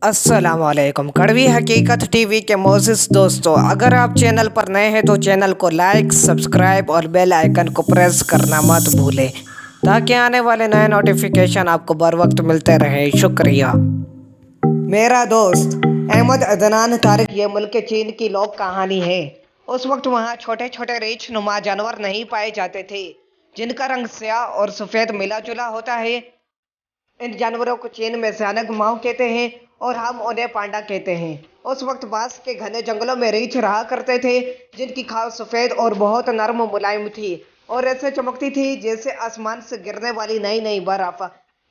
अस्सलामुअलैकुम। कड़वी हकीकत टीवी के मोअज़्ज़िज़ दोस्तों, अगर आप चैनल पर नए हैं तो चैनल को लाइक, सब्सक्राइब और बेल आइकन को प्रेस करना मत भूलें ताकि आने वाले नए नोटिफिकेशन आपको बर वक्त मिलते रहे। शुक्रिया। मेरा दोस्त अहमद अदनान तारिक ये मुल्क चीन की लोक कहानी है। उस वक्त वहाँ छोटे छोटे रीछ नुमा जानवर नहीं पाए जाते थे जिनका रंग स्याह और सफ़ेद मिला जुला होता है। इन जानवरों को चीन में सियानक माओ कहते हैं और हम उन्हें पांडा कहते हैं। उस वक्त बांस के घने जंगलों में रीछ रहा करते थे जिनकी खाल सफ़ेद और बहुत नरम मुलायम थी और ऐसे चमकती थी जैसे आसमान से गिरने वाली नई नई बर्फ।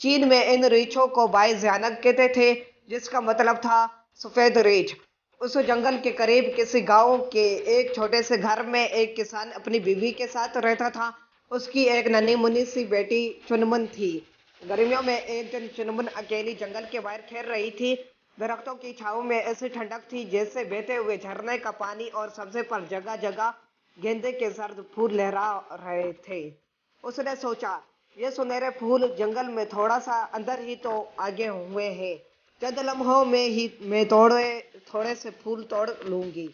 चीन में इन रीछों को बाई जियानक कहते थे जिसका मतलब था सफ़ेद रीछ। उस जंगल के करीब किसी गांव के एक छोटे से घर में एक किसान अपनी बीवी के साथ रहता था। उसकी एक नन्ही मुन्नी सी बेटी चुनमुन थी। गर्मियों में एक दिन चुनमुन अकेली जंगल के बाहर खेल रही थी। दरख्तों की छांव में ऐसी ठंडक थी जैसे बहते हुए झरने का पानी और सबसे पर जगह जगह गेंदे के सर्द फूल लहरा रहे थे। उसने सोचा, ये सुनहरे फूल जंगल में थोड़ा सा अंदर ही तो आगे हुए हैं। चंद लम्हों में ही मैं थोड़े थोड़े से फूल तोड़ लूंगी।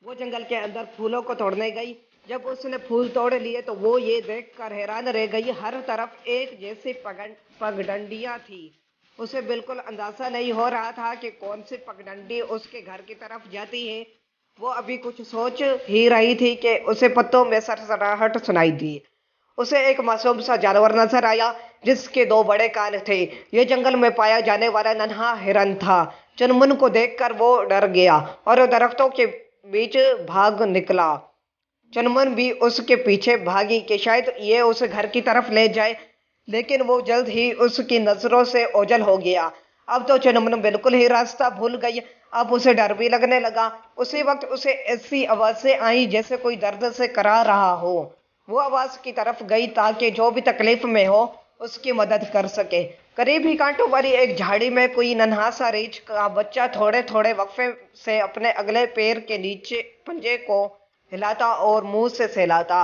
वो जंगल के अंदर फूलों को तोड़ने गई। जब उसने फूल तोड़ लिए तो वो ये देखकर हैरान रह गई, हर तरफ एक जैसी पगडंडियां थी। उसे बिल्कुल अंदाजा नहीं हो रहा था कि कौन सी पगडंडी उसके घर की तरफ जाती है। वो अभी कुछ सोच ही रही थी कि उसे पत्तों में सरसराहट सुनाई दी। उसे एक मासूम सा जानवर नजर आया जिसके दो बड़े कान थे। ये जंगल में पाया जाने वाला नन्हा हिरन था। चुनमुन को देखकर वो डर गया और दरख्तों के बीच भाग निकला। चुनमुन भी उसके पीछे भागी कि शायद ये उसे घर की तरफ ले जाए, लेकिन वो जल्द ही उसकी नजरों से ओझल हो गया। अब तो चुनमुन बिल्कुल ही रास्ता भूल गई। अब उसे डर भी लगने लगा। उसी वक्त उसे ऐसी आवाजें आई जैसे कोई दर्द से करा रहा हो। वो आवाज की तरफ गई ताकि जो भी तकलीफ में हो उसकी मदद कर सके। करीब ही कांटों वाली एक झाड़ी में कोई नन्हा सा रीछ का बच्चा थोड़े थोड़े वक्फे से अपने अगले पैर के नीचे पंजे को हिलाता और मुंह से सहलाता।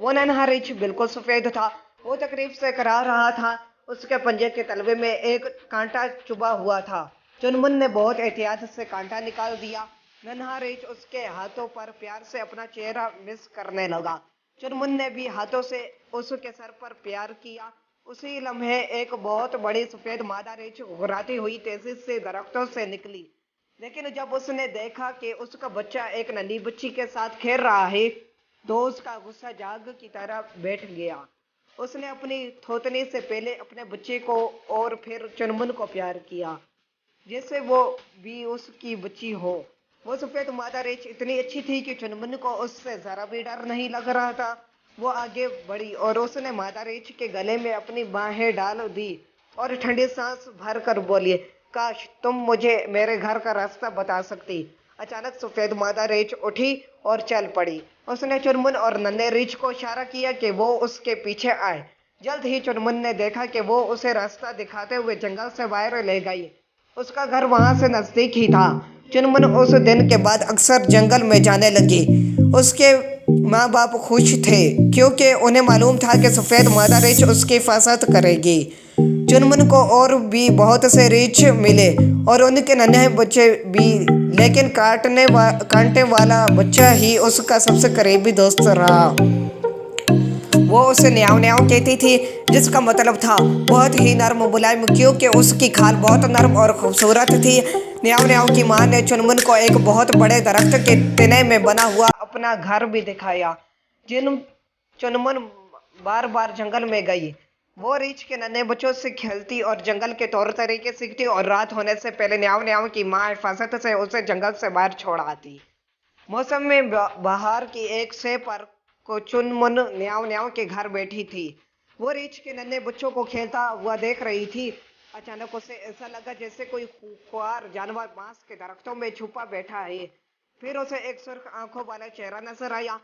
वो नन्हा रीछ बिल्कुल सफेद था। वो तकलीफ से करा रहा था। उसके पंजे के तलवे में एक कांटा चुभा हुआ था। चुनमुन ने बहुत एहतियात से कांटा निकाल दिया। नन्हा रीछ उसके हाथों पर प्यार से अपना चेहरा मिस करने लगा। चुनमुन ने भी हाथों से उसके सर पर प्यार किया। उसी लम्हे एक बहुत बड़ी सफेद मादा रीछ घुराती हुई तेजी से दरख्तों से निकली। लेकिन जब उसने देखा कि उसका बच्चा एक नन्ही बच्ची के साथ खेल रहा है तो उसका गुस्सा जाग की तरह बैठ गया। उसने अपनी थोतनी से पहले अपने बच्चे को और फिर चुनमुन को प्यार किया जैसे वो भी उसकी बच्ची हो। वो सफेद मादा रेच इतनी अच्छी थी कि चुनमुन को उससे जरा भी डर नहीं लग रहा था। वो आगे बढ़ी और उसने मादा रेच के गले में अपनी बाहें डाल दी और ठंडी सांस भर कर बोली, काश तुम मुझे मेरे घर का रास्ता बता सकती। अचानक सफेद मादा रेच उठी और चल पड़ी। उसने चुनमुन और नन्हे रीछ को इशारा किया कि वो उसके पीछे आए। जल्द ही चुनमुन ने देखा कि वो उसे रास्ता दिखाते हुए जंगल से बाहर ले गई। उसका घर वहां से नजदीक ही था। चुनमुन उस दिन के बाद अक्सर जंगल में जाने लगी। उसके माँ बाप खुश थे क्योंकि उन्हें मालूम था कि सफ़ेद मादा रीछ उसकी हिफाजत करेगी। चुनमुन को और भी बहुत से रीछ मिले और उनके नन्हे बच्चे भी, लेकिन कांटे वाला बच्चा ही उसका सबसे करीबी दोस्त रहा। वो उसे न्याव न्याव कहती थी जिसका मतलब था बहुत ही नर्म मुलायम, क्योंकि उसकी खाल बहुत नर्म और खूबसूरत थी। न्याव न्याव की माँ ने चुनमुन को एक बहुत बड़े दरख्त के तने में बना हुआ अपना घर भी दिखाया। जिन चुनमुन बार बार जंगल में गई। वो रीछ के नन्हे बच्चों से खेलती और जंगल के तौर तरीके सीखती और रात होने से पहले न्याव न्याव की माँ हिफाजत से उसे जंगल से बाहर छोड़ आती। मौसम में बाहर की एक सेब पर को चुनमुन न्याव न्याव के घर बैठी थी। वो रीछ के नन्हे बच्चों को खेलता हुआ देख रही थी। अचानक उसे ऐसा लगा जैसे कोई खुआर जानवर बांस के दरख्तों में छुपा बैठा है। फिर उसे एक सुर्ख आंखों वाला चेहरा नजर आया,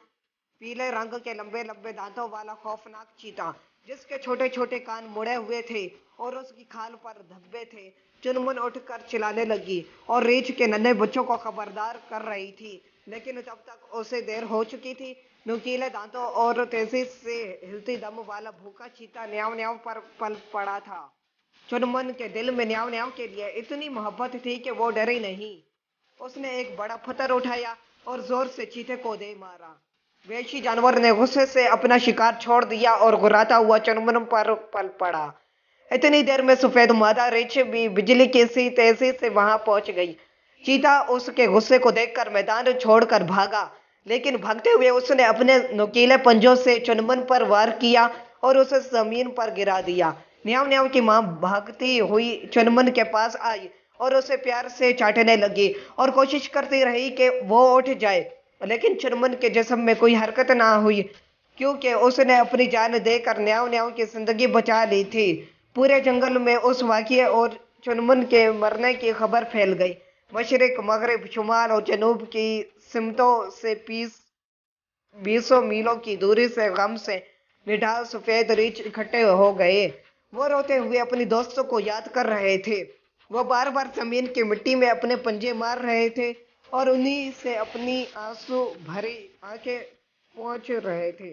पीले रंग के लंबे लंबे दांतों वाला खौफनाक चीता जिसके छोटे छोटे कान मुड़े हुए थे और उसकी खाल पर धब्बे थे। चुनमुन उठकर चिल्लाने लगी और रीछ के नन्हे बच्चों को खबरदार कर रही थी, लेकिन तब तक उसे देर हो चुकी थी। नुकीले दांतों और तेजी से हिलती दम वाला भूखा चीता न्याव न्याव पर पल पड़ा था। चुनमुन के दिल में न्याव न्याव के लिए इतनी मोहब्बत थी कि वो डरी नहीं। उसने एक बड़ा पत्थर उठाया और जोर से चीते को दे मारा। वहशी जानवर ने गुस्से से अपना शिकार छोड़ दिया और गुर्राता हुआ चुनमुन पर पल पड़ा। इतनी देर में सफेद मादा रीछ भी बिजली की सी तेजी से वहां पहुंच गई। चीता उसके गुस्से को देखकर मैदान छोड़कर भागा, लेकिन भागते हुए उसने अपने नुकीले पंजों से चुनमुन पर वार किया और उसे जमीन पर गिरा दिया। न्याव न्याव की मां भागती हुई चुनमुन के पास आई और उसे प्यार से चाटने लगी और कोशिश करती रही कि वो उठ जाए, लेकिन चुनमुन के जिस्म में कोई हरकत ना हुई, क्योंकि उसने अपनी जान देकर न्याव न्याव की जिंदगी बचा ली थी। पूरे जंगल में उस वाक़ये और चुनमुन के मरने की खबर फैल गई। मशरिक, मगरिब, शुमाल और जनूब की सिमतों से बीसों मीलों की दूरी से गम से निढाल सफेद रीछ इकट्ठे हो गए। वो रोते हुए अपनी दोस्तों को याद कर रहे थे। वो बार बार जमीन की मिट्टी में अपने पंजे मार रहे थे और उन्हीं से अपनी आंसू भरी आंखें पहुंच रहे थे।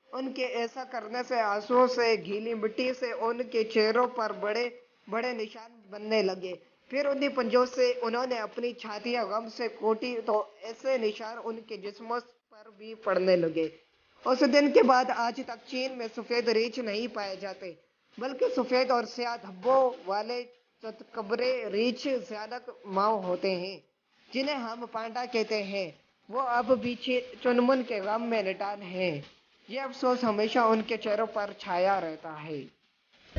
उनके ऐसा करने से आंसुओं से गीली मिट्टी से उनके चेहरों पर बड़े बड़े निशान बनने लगे। फिर उन्हीं पंजों से उन्होंने अपनी छातियां गम से कोटी तो ऐसे निशान उनके जिस्मों पर भी पड़ने लगे। उस दिन के बाद आज तक चीन में सफेद रीछ नहीं पाए जाते, बल्कि सफेद और स्याह धब्बों वाले चतकबरे रीछ भयानक मांव होते हैं, जिन्हें हम पांडा कहते हैं। वो अब भी चुनमुन के गम में निटाल हैं। ये अफसोस हमेशा उनके चेहरों पर छाया रहता है।